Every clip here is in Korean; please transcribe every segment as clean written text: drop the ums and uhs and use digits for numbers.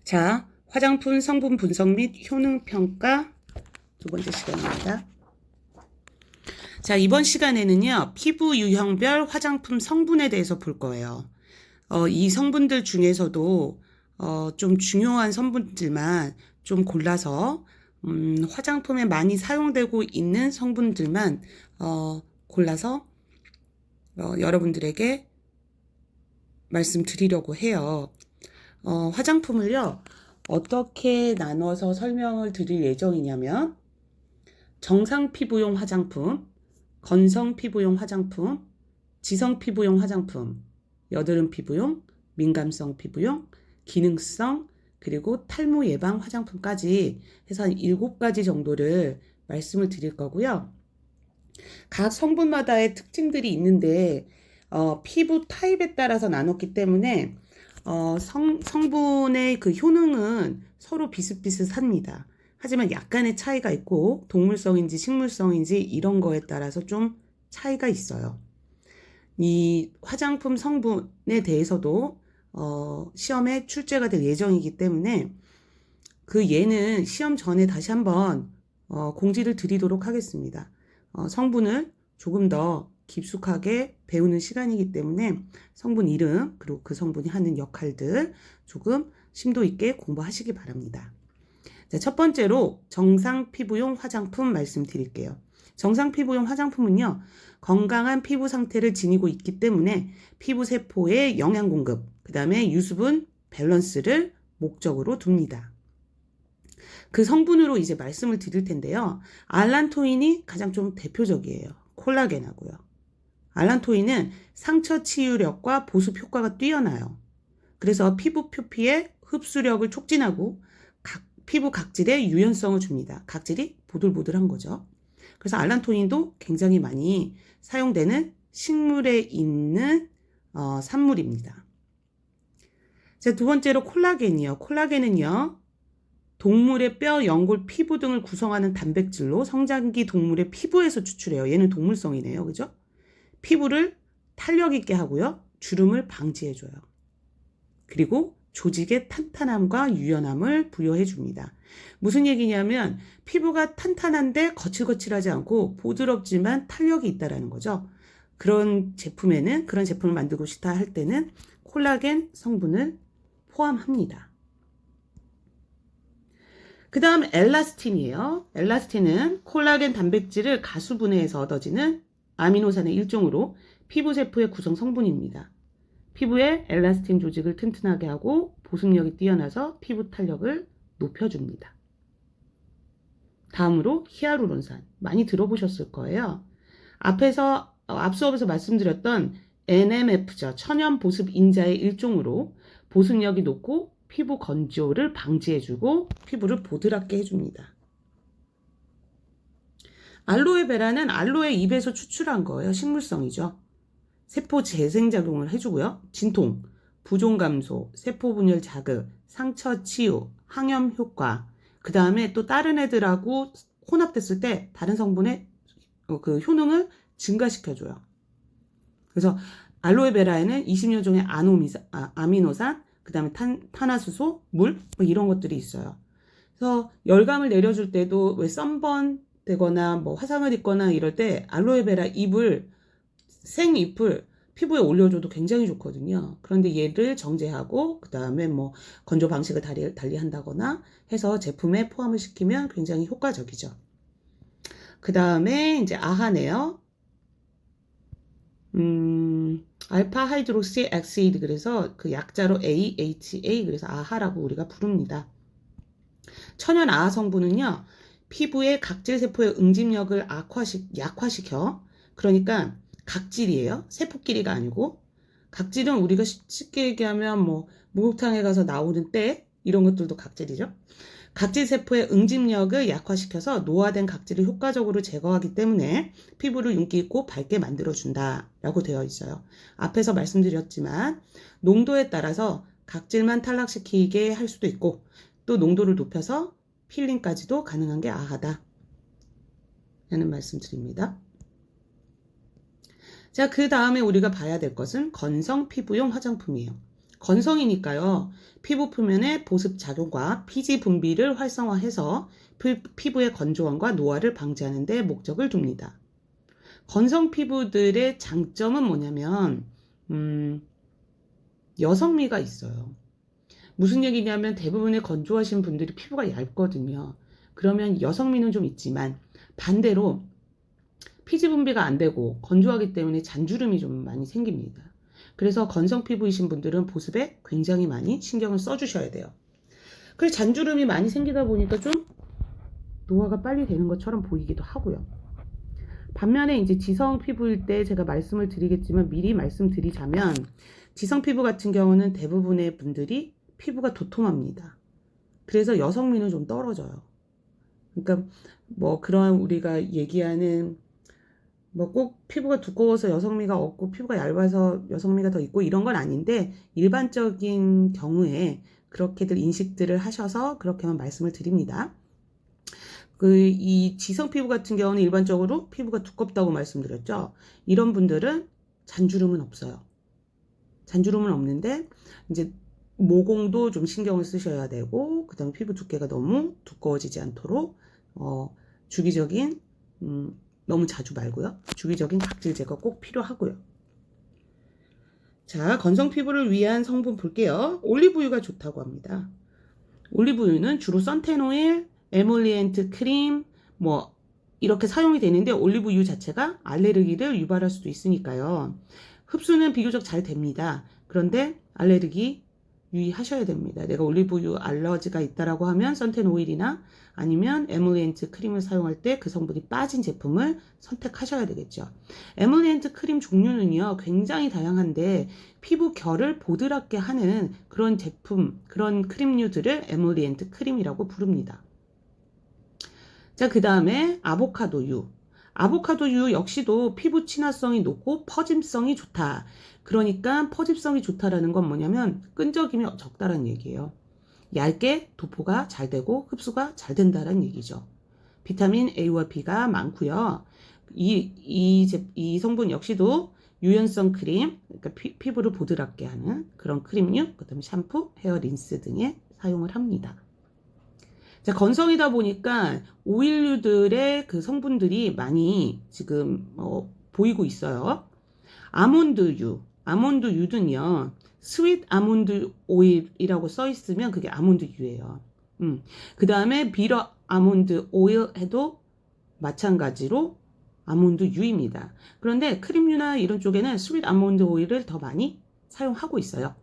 자, 화장품 성분 분석 및 효능 평가 두 번째 시간입니다. 자, 이번 시간에는요, 피부 유형별 화장품 성분에 대해서 볼 거예요. 이 성분들 중에서도 좀 중요한 성분들만 좀 골라서 화장품에 많이 사용되고 있는 성분들만 골라서 여러분들에게 말씀드리려고 해요. 화장품을요, 어떻게 나눠서 설명을 드릴 예정이냐면, 정상 피부용 화장품, 건성 피부용 화장품, 지성 피부용 화장품, 여드름 피부용, 민감성 피부용, 기능성, 그리고 탈모 예방 화장품까지 해서 한 7가지 정도를 말씀을 드릴 거고요. 각 성분마다의 특징들이 있는데, 피부 타입에 따라서 나눴기 때문에 성분의 그 효능은 서로 비슷비슷합니다. 하지만 약간의 차이가 있고 동물성인지 식물성인지 이런 거에 따라서 좀 차이가 있어요. 이 화장품 성분에 대해서도 시험에 출제가 될 예정이기 때문에 그 예는 시험 전에 다시 한번 공지를 드리도록 하겠습니다. 성분을 조금 더 깊숙하게 배우는 시간이기 때문에 성분 이름 그리고 그 성분이 하는 역할들 조금 심도 있게 공부하시기 바랍니다. 자, 첫 번째로 정상 피부용 화장품 말씀드릴게요. 정상 피부용 화장품은요, 건강한 피부 상태를 지니고 있기 때문에 피부 세포의 영양 공급, 그 다음에 유수분 밸런스를 목적으로 둡니다. 그 성분으로 이제 말씀을 드릴 텐데요. 알란토인이 가장 좀 대표적이에요. 콜라겐하고요. 알란토인은 상처 치유력과 보습 효과가 뛰어나요. 그래서 피부 표피의 흡수력을 촉진하고 피부 각질의 유연성을 줍니다. 각질이 보들보들한 거죠. 그래서 알란토인도 굉장히 많이 사용되는 식물에 있는 산물입니다. 자, 두 번째로 콜라겐이요. 콜라겐은요, 동물의 뼈, 연골, 피부 등을 구성하는 단백질로 성장기 동물의 피부에서 추출해요. 얘는 동물성이네요. 그죠? 피부를 탄력 있게 하고요. 주름을 방지해줘요. 그리고 조직의 탄탄함과 유연함을 부여해 줍니다. 무슨 얘기냐면 피부가 탄탄한데 거칠거칠하지 않고 부드럽지만 탄력이 있다라는 거죠. 그런 제품을 만들고 싶다 할 때는 콜라겐 성분을 포함합니다. 그 다음 엘라스틴이에요. 엘라스틴은 콜라겐 단백질을 가수분해해서 얻어지는 아미노산의 일종으로 피부 세포의 구성 성분입니다. 피부의 엘라스틴 조직을 튼튼하게 하고 보습력이 뛰어나서 피부 탄력을 높여줍니다. 다음으로 히아루론산. 많이 들어보셨을 거예요. 앞서 수업에서 말씀드렸던 NMF죠. 천연 보습 인자의 일종으로 보습력이 높고 피부 건조를 방지해주고 피부를 보드랍게 해줍니다. 알로에베라는 알로에 잎에서 추출한 거예요. 식물성이죠. 세포 재생작용을 해주고요. 진통, 부종 감소, 세포 분열 자극, 상처 치유, 항염 효과, 그 다음에 또 다른 애들하고 혼합됐을 때 다른 성분의 그 효능을 증가시켜줘요. 그래서 알로에베라에는 20여 종의 아미노산, 그 다음에 탄화수소, 물, 뭐 이런 것들이 있어요. 그래서 열감을 내려줄 때도 왜 썬번 되거나 뭐 화상을 입거나 이럴 때 알로에베라 생잎을 피부에 올려줘도 굉장히 좋거든요. 그런데 얘를 정제하고 그 다음에 뭐 건조 방식을 달리 한다거나 해서 제품에 포함을 시키면 굉장히 효과적이죠. 그 다음에 이제 아하네요. 알파 하이드록시 액시드, 그래서 그 약자로 AHA, 그래서 아하라고 우리가 부릅니다. 천연 아하 성분은요, 피부의 각질 세포의 응집력을 약화시켜. 그러니까 각질이에요. 세포끼리가 아니고. 각질은 우리가 쉽게 얘기하면 뭐 목욕탕에 가서 나오는 때 이런 것들도 각질이죠. 각질 세포의 응집력을 약화시켜서 노화된 각질을 효과적으로 제거하기 때문에 피부를 윤기 있고 밝게 만들어준다라고 되어 있어요. 앞에서 말씀드렸지만 농도에 따라서 각질만 탈락시키게 할 수도 있고 또 농도를 높여서 필링까지도 가능한 게 아하다 라는 말씀 드립니다. 자, 그 다음에 우리가 봐야 될 것은 건성 피부용 화장품이에요. 건성이니까요. 피부 표면의 보습 작용과 피지 분비를 활성화해서 피부의 건조함과 노화를 방지하는 데 목적을 둡니다. 건성 피부들의 장점은 뭐냐면 여성미가 있어요. 무슨 얘기냐면 대부분의 건조하신 분들이 피부가 얇거든요. 그러면 여성미는 좀 있지만 반대로 피지 분비가 안 되고 건조하기 때문에 잔주름이 좀 많이 생깁니다. 그래서 건성 피부이신 분들은 보습에 굉장히 많이 신경을 써주셔야 돼요. 그래서 잔주름이 많이 생기다 보니까 좀 노화가 빨리 되는 것처럼 보이기도 하고요. 반면에 이제 지성 피부일 때 제가 말씀을 드리겠지만 미리 말씀드리자면 지성 피부 같은 경우는 대부분의 분들이 피부가 도톰합니다. 그래서 여성미는 좀 떨어져요. 그러니까 뭐 그런 우리가 얘기하는 뭐 꼭 피부가 두꺼워서 여성미가 없고 피부가 얇아서 여성미가 더 있고 이런 건 아닌데 일반적인 경우에 그렇게들 인식들을 하셔서 그렇게만 말씀을 드립니다. 이 지성 피부 같은 경우는 일반적으로 피부가 두껍다고 말씀드렸죠. 이런 분들은 잔주름은 없어요. 잔주름은 없는데 이제 모공도 좀 신경을 쓰셔야 되고 그다음에 피부 두께가 너무 두꺼워지지 않도록 주기적인 너무 자주 말고요. 주기적인 각질 제거 꼭 필요하고요. 자, 건성 피부를 위한 성분 볼게요. 올리브유가 좋다고 합니다. 올리브유는 주로 선텐오일, 에몰리엔트 크림 뭐 이렇게 사용이 되는데 올리브유 자체가 알레르기를 유발할 수도 있으니까요. 흡수는 비교적 잘 됩니다. 그런데 알레르기 유의하셔야 됩니다. 내가 올리브유 알러지가 있다라고 하면 선텐 오일이나 아니면 에몰리엔트 크림을 사용할 때 그 성분이 빠진 제품을 선택하셔야 되겠죠. 에몰리엔트 크림 종류는요 굉장히 다양한데 피부 결을 보드랍게 하는 그런 제품, 그런 크림류들을 에몰리엔트 크림이라고 부릅니다. 자, 그 다음에 아보카도유. 아보카도유 역시도 피부 친화성이 높고 퍼짐성이 좋다. 그러니까 퍼짐성이 좋다라는 건 뭐냐면 끈적임이 적다라는 얘기예요. 얇게 도포가 잘 되고 흡수가 잘 된다라는 얘기죠. 비타민 A와 B가 많고요. 이 성분 역시도 유연성 크림, 그러니까 피부를 보드랍게 하는 그런 크림류, 그다음에 샴푸, 헤어 린스 등에 사용을 합니다. 자, 건성이다 보니까 오일류들의 그 성분들이 많이 지금 보이고 있어요. 아몬드유는요, 스윗 아몬드 오일이라고 써 있으면 그게 아몬드유예요. 그 다음에 비러 아몬드 오일 해도 마찬가지로 아몬드유입니다. 그런데 크림류나 이런 쪽에는 스윗 아몬드 오일을 더 많이 사용하고 있어요.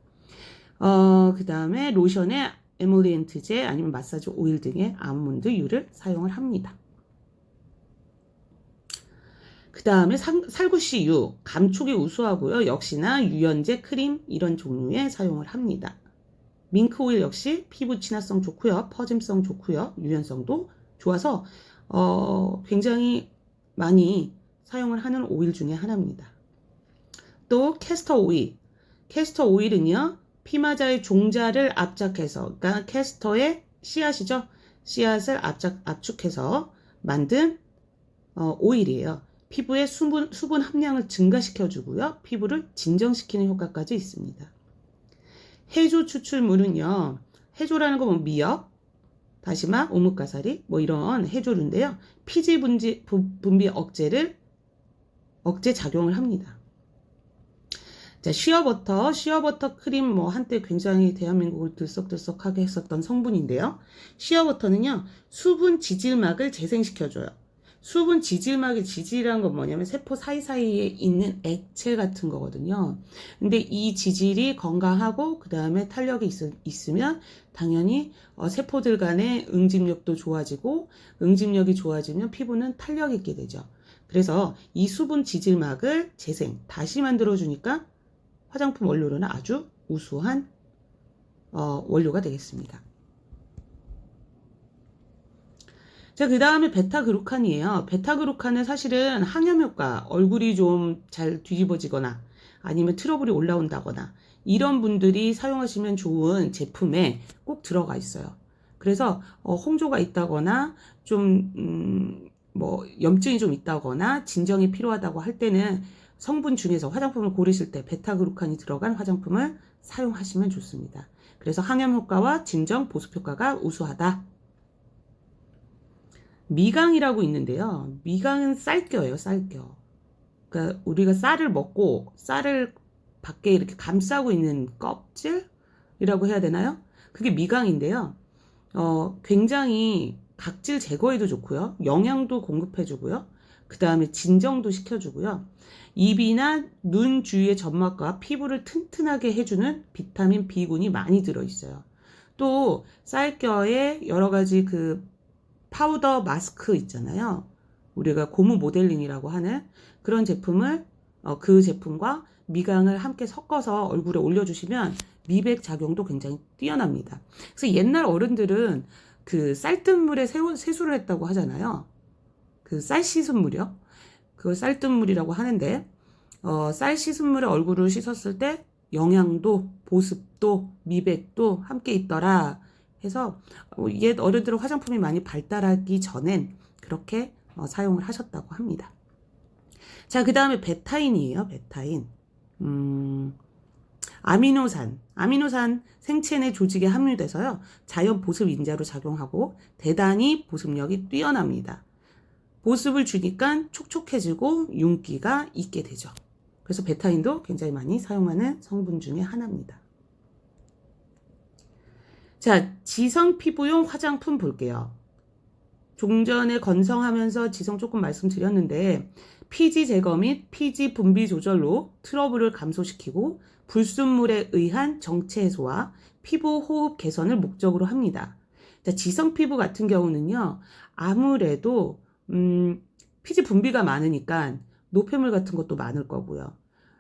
그 다음에 로션에 에몰리엔트제 아니면 마사지 오일 등의 아몬드유를 사용을 합니다. 그 다음에 살구씨유, 감촉이 우수하고요. 역시나 유연제 크림 이런 종류에 사용을 합니다. 밍크 오일 역시 피부 친화성 좋고요. 퍼짐성 좋고요. 유연성도 좋아서 굉장히 많이 사용을 하는 오일 중에 하나입니다. 또 캐스터 오일은요. 피마자의 종자를 압착해서, 그러니까 캐스터의 씨앗이죠. 씨앗을 압축해서 만든 오일이에요. 피부의 수분 함량을 증가시켜주고요. 피부를 진정시키는 효과까지 있습니다. 해조 추출물은요. 해조라는 건 뭐 미역, 다시마, 오목가사리 뭐 이런 해조류인데요. 피지 분비 억제 작용을 합니다. 자, 시어버터 크림 뭐 한때 굉장히 대한민국을 들썩들썩하게 했었던 성분인데요. 시어버터는요. 수분 지질막을 재생시켜줘요. 수분 지질이라는 건 뭐냐면 세포 사이사이에 있는 액체 같은 거거든요. 근데 이 지질이 건강하고 그 다음에 탄력이 있으면 당연히 세포들 간의 응집력도 좋아지고 응집력이 좋아지면 피부는 탄력이 있게 되죠. 그래서 이 수분 지질막을 다시 만들어주니까 화장품 원료로는 아주 우수한 원료가 되겠습니다. 자, 그 다음에 베타그루칸이에요. 베타그루칸은 사실은 항염효과, 얼굴이 좀 잘 뒤집어지거나 아니면 트러블이 올라온다거나 이런 분들이 사용하시면 좋은 제품에 꼭 들어가 있어요. 그래서 홍조가 있다거나 좀 뭐 염증이 좀 있다거나 진정이 필요하다고 할 때는 성분 중에서 화장품을 고르실 때 베타그루칸이 들어간 화장품을 사용하시면 좋습니다. 그래서 항염 효과와 진정, 보습 효과가 우수하다. 미강이라고 있는데요. 미강은 쌀겨예요, 쌀겨. 그러니까 우리가 쌀을 먹고 쌀을 밖에 이렇게 감싸고 있는 껍질이라고 해야 되나요? 그게 미강인데요. 굉장히 각질 제거에도 좋고요. 영양도 공급해주고요. 그 다음에 진정도 시켜주고요. 입이나 눈 주위의 점막과 피부를 튼튼하게 해주는 비타민 B군이 많이 들어있어요. 또 쌀겨에 여러 가지 그 파우더 마스크 있잖아요. 우리가 고무 모델링이라고 하는 그런 제품을 그 제품과 미강을 함께 섞어서 얼굴에 올려주시면 미백 작용도 굉장히 뛰어납니다. 그래서 옛날 어른들은 그 쌀뜨물에 세수를 했다고 하잖아요. 그 쌀 씻은 물이요. 그걸 쌀뜨물이라고 하는데 쌀 씻은 물에 얼굴을 씻었을 때 영양도, 보습도, 미백도 함께 있더라 해서 옛 어른들은 화장품이 많이 발달하기 전엔 그렇게 사용을 하셨다고 합니다. 자, 그 다음에 베타인이에요. 베타인. 아미노산 생체 내 조직에 함유돼서요. 자연 보습 인자로 작용하고 대단히 보습력이 뛰어납니다. 보습을 주니까 촉촉해지고 윤기가 있게 되죠. 그래서 베타인도 굉장히 많이 사용하는 성분 중에 하나입니다. 자, 지성 피부용 화장품 볼게요. 좀 전에 건성하면서 지성 조금 말씀드렸는데 피지 제거 및 피지 분비 조절로 트러블을 감소시키고 불순물에 의한 정체 해소와 피부 호흡 개선을 목적으로 합니다. 자, 지성 피부 같은 경우는요. 아무래도 피지 분비가 많으니까 노폐물 같은 것도 많을 거고요.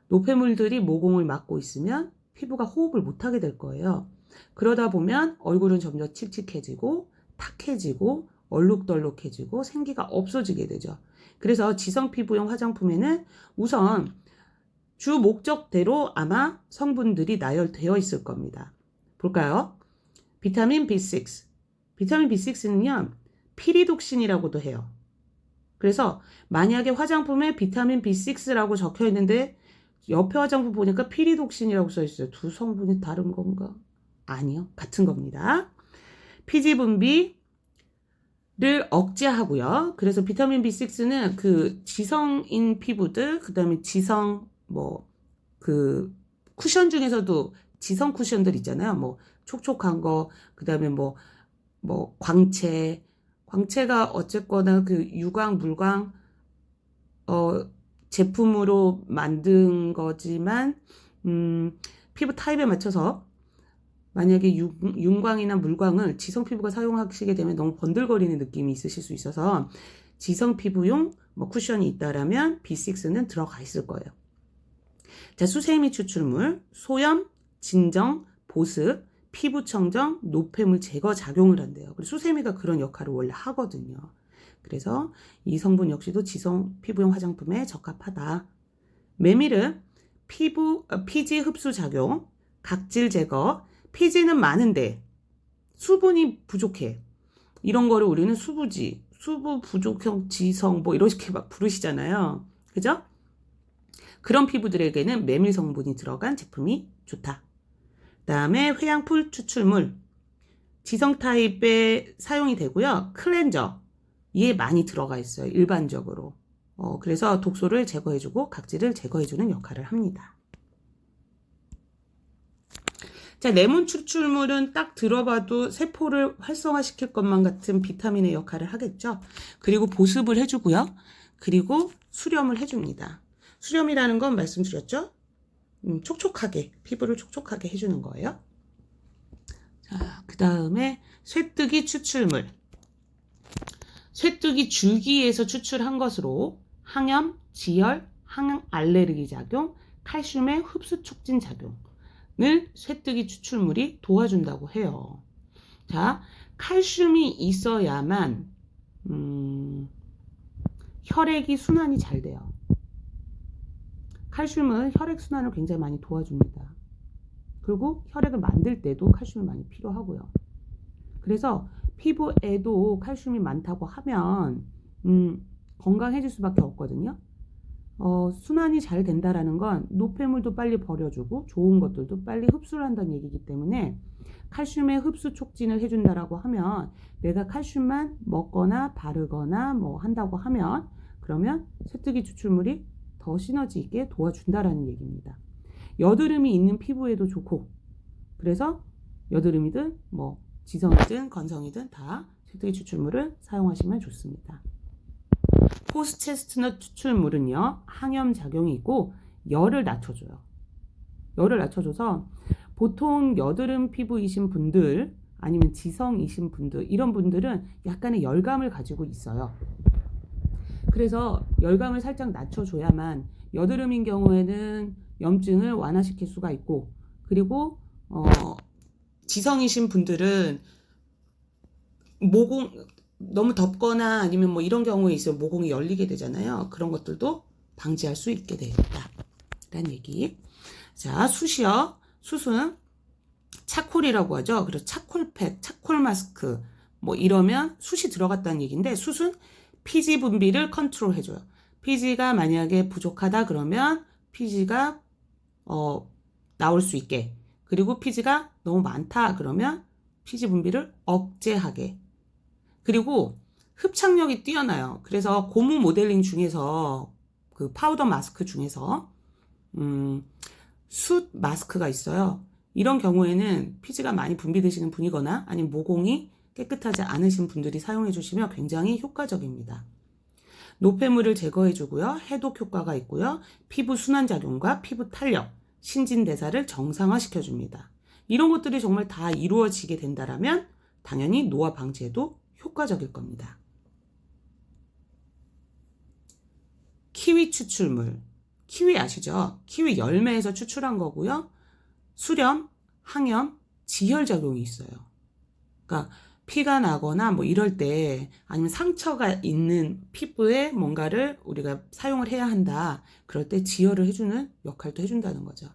노폐물들이 모공을 막고 있으면 피부가 호흡을 못하게 될 거예요. 그러다 보면 얼굴은 점점 칙칙해지고 탁해지고 얼룩덜룩해지고 생기가 없어지게 되죠. 그래서 지성 피부용 화장품에는 우선 주 목적대로 아마 성분들이 나열되어 있을 겁니다. 볼까요? 비타민 B6. 비타민 B6는요, 피리독신이라고도 해요. 그래서 만약에 화장품에 비타민 B6라고 적혀 있는데 옆에 화장품 보니까 피리독신이라고 써 있어요. 두 성분이 다른 건가? 아니요. 같은 겁니다. 피지 분비를 억제하고요. 그래서 비타민 B6는 그 지성인 피부들, 그 다음에 지성 그 쿠션 중에서도 지성 쿠션들 있잖아요. 뭐 촉촉한 거, 그 다음에 광채가 어쨌거나 그 유광, 물광 제품으로 만든 거지만 피부 타입에 맞춰서 만약에 윤광이나 물광을 지성 피부가 사용하시게 되면 너무 번들거리는 느낌이 있으실 수 있어서 지성 피부용 쿠션이 있다라면 B6는 들어가 있을 거예요. 자, 수세미 추출물, 소염, 진정, 보습, 피부 청정, 노폐물 제거 작용을 한대요. 그리고 수세미가 그런 역할을 원래 하거든요. 그래서 이 성분 역시도 지성 피부용 화장품에 적합하다. 메밀은 피지 흡수 작용, 각질 제거, 피지는 많은데 수분이 부족해. 이런 거를 우리는 수분 부족형 지성 이렇게 막 부르시잖아요. 그죠? 그런 피부들에게는 메밀 성분이 들어간 제품이 좋다. 다음에 회양풀 추출물, 지성 타입에 사용이 되고요. 클렌저에 많이 들어가 있어요. 일반적으로. 그래서 독소를 제거해주고 각질을 제거해주는 역할을 합니다. 자, 레몬 추출물은 딱 들어봐도 세포를 활성화시킬 것만 같은 비타민의 역할을 하겠죠. 그리고 보습을 해주고요. 그리고 수렴을 해줍니다. 수렴이라는 건 말씀드렸죠? 촉촉하게, 피부를 촉촉하게 해주는 거예요. 자, 그 다음에 쇠뜨기 추출물. 쇠뜨기 줄기에서 추출한 것으로 항염, 지혈, 항 알레르기 작용, 칼슘의 흡수 촉진 작용을 쇠뜨기 추출물이 도와준다고 해요. 자, 칼슘이 있어야만 혈액이 순환이 잘 돼요. 칼슘은 혈액순환을 굉장히 많이 도와줍니다. 그리고 혈액을 만들 때도 칼슘이 많이 필요하고요. 그래서 피부에도 칼슘이 많다고 하면 건강해질 수밖에 없거든요. 순환이 잘 된다라는 건 노폐물도 빨리 버려주고 좋은 것들도 빨리 흡수를 한다는 얘기이기 때문에 칼슘의 흡수 촉진을 해준다라고 하면 내가 칼슘만 먹거나 바르거나 뭐 한다고 하면 그러면 쇠뜨기 추출물이 더 시너지 있게 도와준다라는 얘기입니다. 여드름이 있는 피부에도 좋고 그래서 여드름이든 뭐 지성이든 건성이든 다 쇠뜨기 추출물을 사용하시면 좋습니다. 포스체스트넛 추출물은요 항염 작용이 있고 열을 낮춰줘요. 열을 낮춰줘서 보통 여드름 피부이신 분들 아니면 지성이신 분들 이런 분들은 약간의 열감을 가지고 있어요. 그래서 열감을 살짝 낮춰줘야만 여드름인 경우에는 염증을 완화시킬 수가 있고 그리고 지성이신 분들은 모공 너무 덥거나 아니면 뭐 이런 경우에 있으면 모공이 열리게 되잖아요. 그런 것들도 방지할 수 있게 됩니다. 라는 얘기. 자, 숯이요. 숯은 차콜이라고 하죠. 그래서 차콜팩, 차콜 마스크 뭐 이러면 숯이 들어갔다는 얘기인데 숯은 피지 분비를 컨트롤 해줘요. 피지가 만약에 부족하다 그러면 피지가 나올 수 있게 그리고 피지가 너무 많다 그러면 피지 분비를 억제하게 그리고 흡착력이 뛰어나요. 그래서 고무 모델링 중에서 그 파우더 마스크 중에서 숯 마스크가 있어요. 이런 경우에는 피지가 많이 분비되시는 분이거나 아니면 모공이 깨끗하지 않으신 분들이 사용해 주시면 굉장히 효과적입니다. 노폐물을 제거해 주고요. 해독 효과가 있고요. 피부 순환 작용과 피부 탄력, 신진대사를 정상화시켜 줍니다. 이런 것들이 정말 다 이루어지게 된다면 당연히 노화 방지에도 효과적일 겁니다. 키위 추출물. 키위 아시죠? 키위 열매에서 추출한 거고요. 수렴, 항염, 지혈작용이 있어요. 그러니까 피가 나거나 뭐 이럴 때 아니면 상처가 있는 피부에 뭔가를 우리가 사용을 해야 한다. 그럴 때 지혈을 해주는 역할도 해준다는 거죠.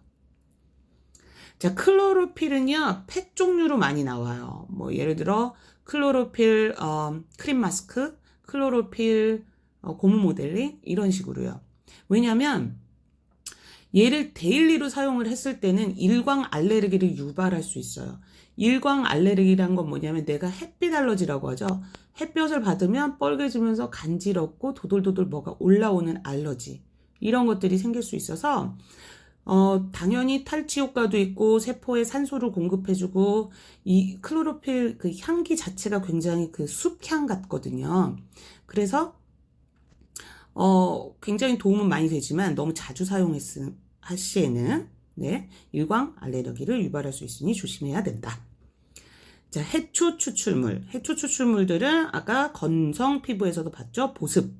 자, 클로로필은요, 팩 종류로 많이 나와요. 뭐 예를 들어 클로로필 크림 마스크, 클로로필 고무 모델링 이런 식으로요. 왜냐하면 얘를 데일리로 사용을 했을 때는 일광 알레르기를 유발할 수 있어요. 일광 알레르기란 건 뭐냐면 내가 햇빛 알러지라고 하죠. 햇볕을 받으면 뻘개지면서 간지럽고 도돌도돌 뭐가 올라오는 알러지 이런 것들이 생길 수 있어서 당연히 탈취 효과도 있고 세포에 산소를 공급해주고 이 클로로필 그 향기 자체가 굉장히 그 숲향 같거든요. 그래서 굉장히 도움은 많이 되지만 너무 자주 사용할 시에는 네, 일광 알레르기를 유발할 수 있으니 조심해야 된다. 자, 해초 추출물. 해초 추출물들은 아까 건성 피부에서도 봤죠? 보습.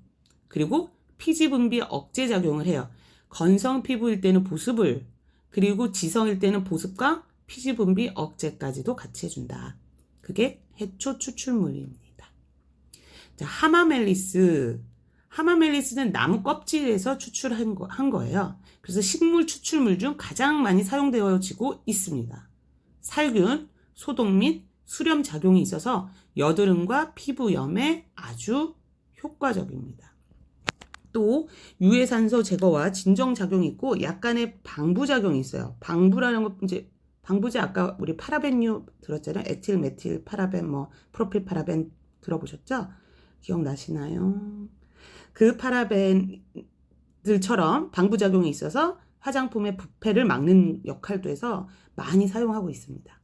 그리고 피지 분비 억제 작용을 해요. 건성 피부일 때는 보습을, 그리고 지성일 때는 보습과 피지 분비 억제까지도 같이 해준다. 그게 해초 추출물입니다. 자, 하마멜리스. 하마멜리스는 나무 껍질에서 추출한 거예요. 그래서 식물 추출물 중 가장 많이 사용되어지고 있습니다. 살균, 소독 및 수렴 작용이 있어서 여드름과 피부염에 아주 효과적입니다. 또 유해산소 제거와 진정 작용이 있고 약간의 방부 작용이 있어요. 방부라는 것 이제 방부제 아까 우리 파라벤류 들었잖아요. 에틸, 메틸, 파라벤, 뭐 프로필 파라벤 들어보셨죠? 기억나시나요? 그 파라벤들처럼 방부 작용이 있어서 화장품의 부패를 막는 역할도 해서 많이 사용하고 있습니다.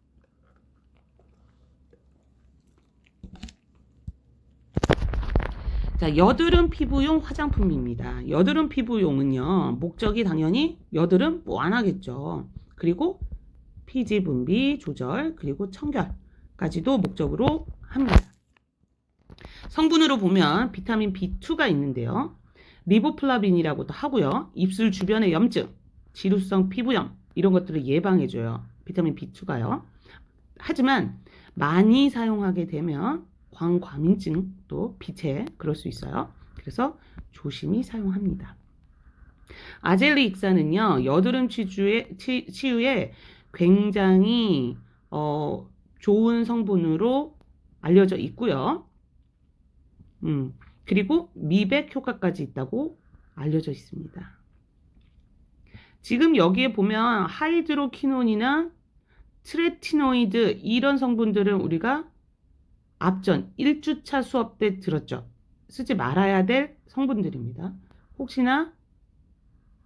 자, 여드름 피부용 화장품입니다. 여드름 피부용은요, 목적이 당연히 여드름 완화겠죠. 그리고 피지 분비 조절, 그리고 청결까지도 목적으로 합니다. 성분으로 보면 비타민 B2가 있는데요. 리보플라빈이라고도 하고요. 입술 주변의 염증, 지루성 피부염 이런 것들을 예방해줘요. 비타민 B2가요. 하지만 많이 사용하게 되면 광과민증도 빛에 그럴 수 있어요. 그래서 조심히 사용합니다. 아젤리익산은요. 여드름 치유에 굉장히 좋은 성분으로 알려져 있고요. 그리고 미백 효과까지 있다고 알려져 있습니다. 지금 여기에 보면 하이드로키논이나 트레티노이드 이런 성분들은 우리가 앞전 1주차 수업 때 들었죠. 쓰지 말아야 될 성분들입니다. 혹시나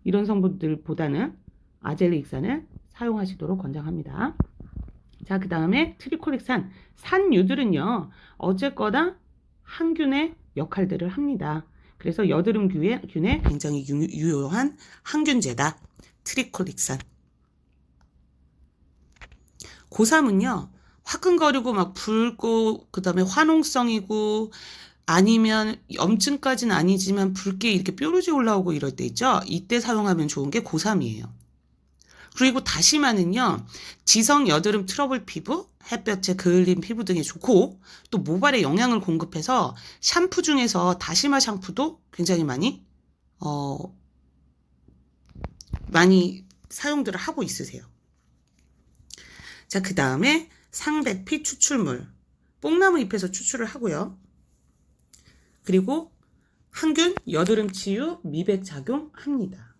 이런 성분들보다는 아젤릭산을 사용하시도록 권장합니다. 자, 그 다음에 트리콜릭산, 산유들은요, 어쨌거나 항균의 역할들을 합니다. 그래서 여드름균에 굉장히 유효한 항균제다. 트리콜릭산. 고3은요, 화끈거리고 막 붉고, 그 다음에 화농성이고, 아니면 염증까지는 아니지만 붉게 이렇게 뾰루지 올라오고 이럴 때 있죠? 이때 사용하면 좋은 게 고3이에요. 그리고 다시마는요, 지성 여드름 트러블 피부, 햇볕에 그을린 피부 등에 좋고, 또 모발에 영양을 공급해서 샴푸 중에서 다시마 샴푸도 굉장히 많이 사용들을 하고 있으세요. 자, 그 다음에 상백피 추출물, 뽕나무 잎에서 추출을 하고요. 그리고 항균, 여드름 치유, 미백 작용합니다.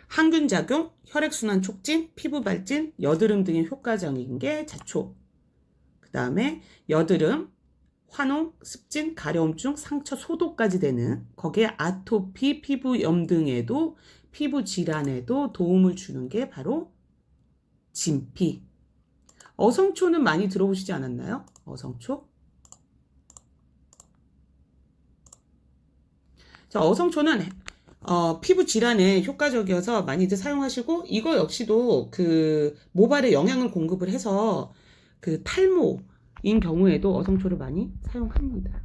항균 작용, 혈액순환 촉진, 피부 발진, 여드름 등의 효과적인 게 자초. 그 다음에 여드름, 화농, 습진, 가려움증, 상처 소독까지 되는, 거기에 아토피, 피부염 등에도, 피부 질환에도 도움을 주는 게 바로 진피. 어성초는 많이 들어보시지 않았나요? 어성초. 자, 어성초는 피부 질환에 효과적이어서 많이들 사용하시고, 이거 역시도 그 모발에 영양을 공급을 해서 그 탈모인 경우에도 어성초를 많이 사용합니다.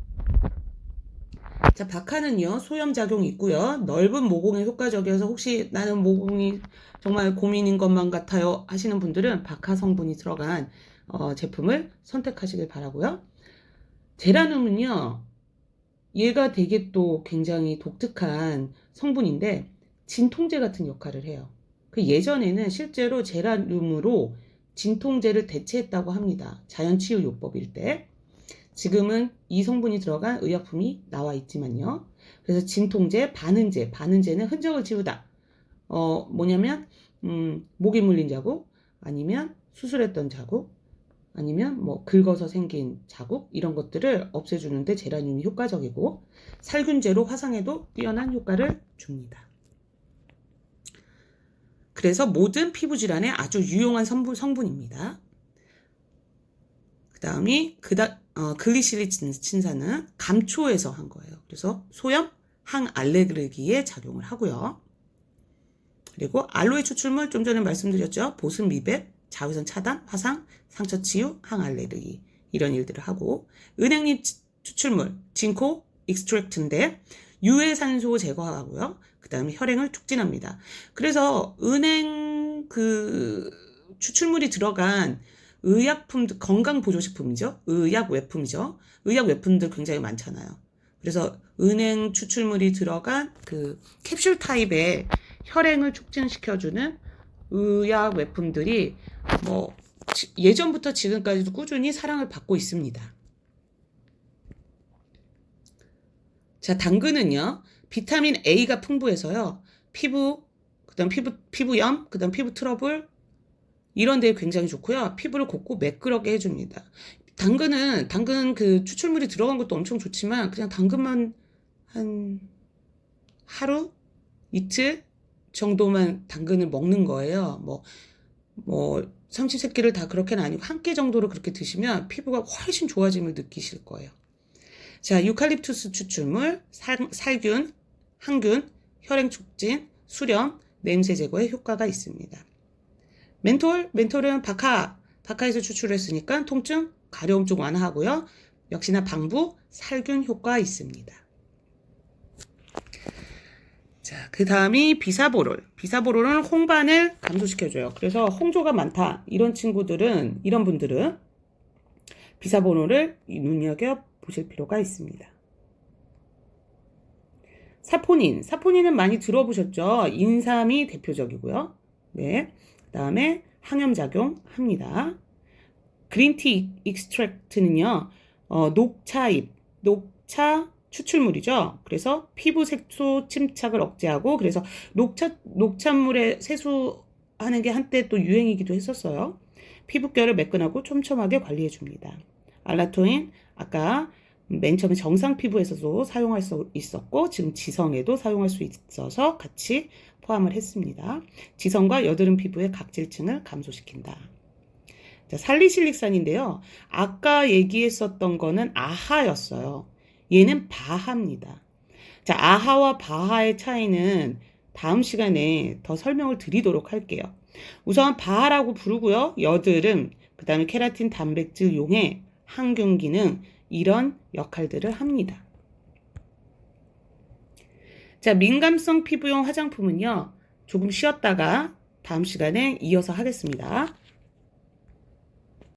자, 박하는요, 소염작용이 있고요. 넓은 모공에 효과적이어서 혹시 나는 모공이 정말 고민인 것만 같아요 하시는 분들은 박하 성분이 들어간 제품을 선택하시길 바라고요. 제라늄은요, 얘가 되게 또 굉장히 독특한 성분인데 진통제 같은 역할을 해요. 그 예전에는 실제로 제라늄으로 진통제를 대체했다고 합니다. 자연치유요법일 때. 지금은 이 성분이 들어간 의약품이 나와 있지만요. 그래서 진통제, 바느제는 흔적을 지우다. 뭐냐면 목이 물린 자국, 아니면 수술했던 자국, 아니면 뭐 긁어서 생긴 자국 이런 것들을 없애주는데 제라늄이 효과적이고, 살균제로 화상에도 뛰어난 효과를 줍니다. 그래서 모든 피부 질환에 아주 유용한 성분입니다. 그 다음이 글리시린 친사는 감초에서 한 거예요. 그래서 소염, 항알레르기에 작용을 하고요. 그리고 알로에 추출물 좀 전에 말씀드렸죠. 보습 미백, 자외선 차단, 화상, 상처 치유, 항알레르기 이런 일들을 하고, 은행잎 추출물 진코 익스트랙트인데 유해산소 제거하고요. 그 다음에 혈행을 촉진합니다. 그래서 은행 그 추출물이 들어간 의약품들, 건강보조식품이죠. 의약 외품이죠. 의약 외품들 굉장히 많잖아요. 그래서 은행 추출물이 들어간 그 캡슐 타입의 혈행을 촉진시켜주는 의약 외품들이 뭐 예전부터 지금까지도 꾸준히 사랑을 받고 있습니다. 자, 당근은요, 비타민 A가 풍부해서요, 그다음 피부염, 그다음 피부 트러블 이런 데에 굉장히 좋고요. 피부를 곱고 매끄럽게 해줍니다. 당근 그 추출물이 들어간 것도 엄청 좋지만 그냥 당근만 한 하루, 이틀 정도만 당근을 먹는 거예요. 뭐 삼시세끼를 다 그렇게는 아니고 한 끼 정도로 그렇게 드시면 피부가 훨씬 좋아짐을 느끼실 거예요. 자, 유칼립투스 추출물, 살균, 항균, 혈행 촉진, 수렴, 냄새 제거에 효과가 있습니다. 멘톨은 박하에서 추출했으니까 통증, 가려움증 완화하고요. 역시나 방부, 살균 효과 있습니다. 자, 그 다음이 비사보롤. 비사보롤은 홍반을 감소시켜줘요. 그래서 홍조가 많다. 이런 분들은 비사보롤을 눈여겨보실 필요가 있습니다. 사포닌은 많이 들어보셨죠? 인삼이 대표적이고요. 네. 그 다음에 항염작용 합니다. 그린티 익스트랙트는요, 녹차 추출물이죠. 그래서 피부 색소 침착을 억제하고, 그래서 녹차물에 세수하는 게 한때 또 유행이기도 했었어요. 피부결을 매끈하고 촘촘하게 관리해 줍니다. 알라토인, 아까 맨 처음에 정상 피부에서도 사용할 수 있었고, 지금 지성에도 사용할 수 있어서 같이 포함을 했습니다. 지성과 여드름 피부의 각질층을 감소시킨다. 자, 살리실릭산인데요. 아까 얘기했었던 거는 아하였어요. 얘는 바하입니다. 자, 아하와 바하의 차이는 다음 시간에 더 설명을 드리도록 할게요. 우선 바하라고 부르고요. 여드름, 그 다음에 케라틴 단백질 용해, 항균 기능, 이런 역할들을 합니다. 자, 민감성 피부용 화장품은요. 조금 쉬었다가 다음 시간에 이어서 하겠습니다.